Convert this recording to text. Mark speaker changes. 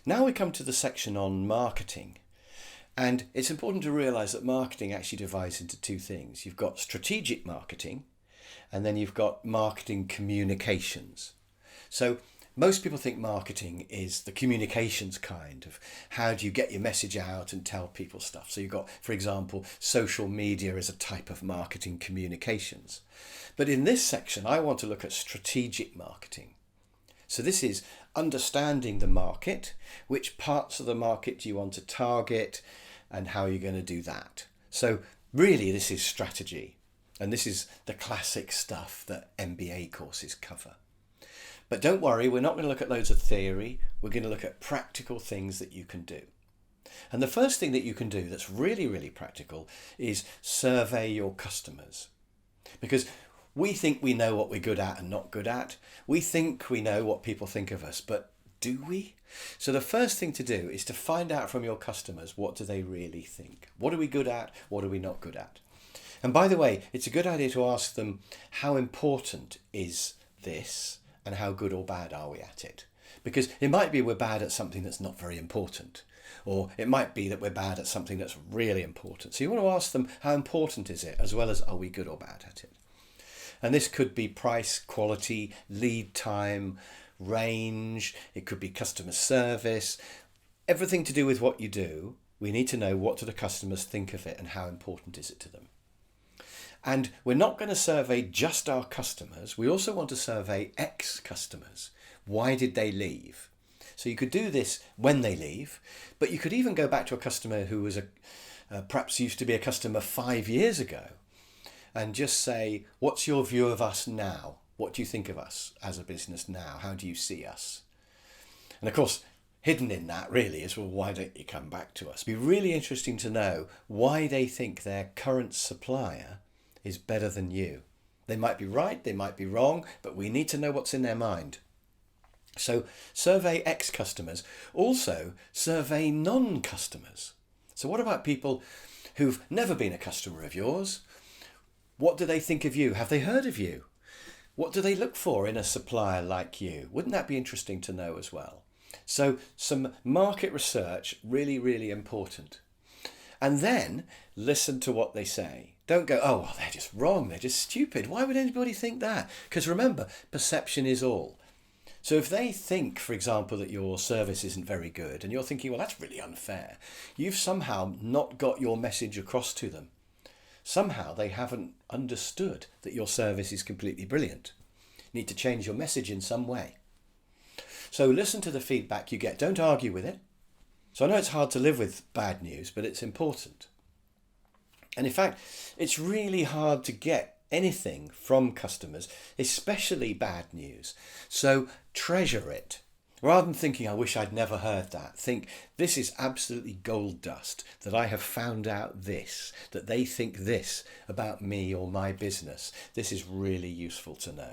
Speaker 1: Now we come to the section on marketing. And it's important to realise that marketing actually divides into two things. You've got strategic marketing, and then you've got marketing communications. So most people think marketing is the communications kind of how do you get your message out and tell people stuff. So you've got, for example, social media as a type of marketing communications. But in this section, I want to look at strategic marketing. So this is understanding the market, which parts of the market do you want to target, and how you're going to do that. So really, this is strategy. And this is the classic stuff that MBA courses cover. But don't worry, we're not going to look at loads of theory. We're going to look at practical things that you can do. And the first thing that you can do that's really, really practical is survey your customers. Because we think we know what we're good at and not good at. We think we know what people think of us, but do we? So the first thing to do is to find out from your customers, what do they really think? What are we good at? What are we not good at? And by the way, it's a good idea to ask them, how important is this and how good or bad are we at it? Because it might be we're bad at something that's not very important, or it might be that we're bad at something that's really important. So you want to ask them, how important is it, as well as are we good or bad at it? And this could be price, quality, lead time, range, it could be customer service, everything to do with what you do. We need to know, what do the customers think of it and how important is it to them? And we're not going to survey just our customers. We also want to survey ex-customers. Why did they leave? So you could do this when they leave, but you could even go back to a customer who was perhaps used to be a customer 5 years ago, and just say, what's your view of us now? What do you think of us as a business now? How do you see us? And of course, hidden in that really is, well, why don't you come back to us? It'd be really interesting to know why they think their current supplier is better than you. They might be right, they might be wrong, but we need to know what's in their mind. So survey ex-customers. Also survey non-customers. So what about people who've never been a customer of yours? What do they think of you? Have they heard of you? What do they look for in a supplier like you? Wouldn't that be interesting to know as well? So some market research, really, really important. And then listen to what they say. Don't go, oh, well, they're just wrong. They're just stupid. Why would anybody think that? Because remember, perception is all. So if they think, for example, that your service isn't very good, and you're thinking, well, that's really unfair, you've somehow not got your message across to them. Somehow they haven't understood that your service is completely brilliant. You need to change your message in some way. So listen to the feedback you get. Don't argue with it. So I know it's hard to live with bad news, but it's important. And in fact, it's really hard to get anything from customers, especially bad news. So treasure it. Rather than thinking, I wish I'd never heard that, think, this is absolutely gold dust, that I have found out this, that they think this about me or my business. This is really useful to know.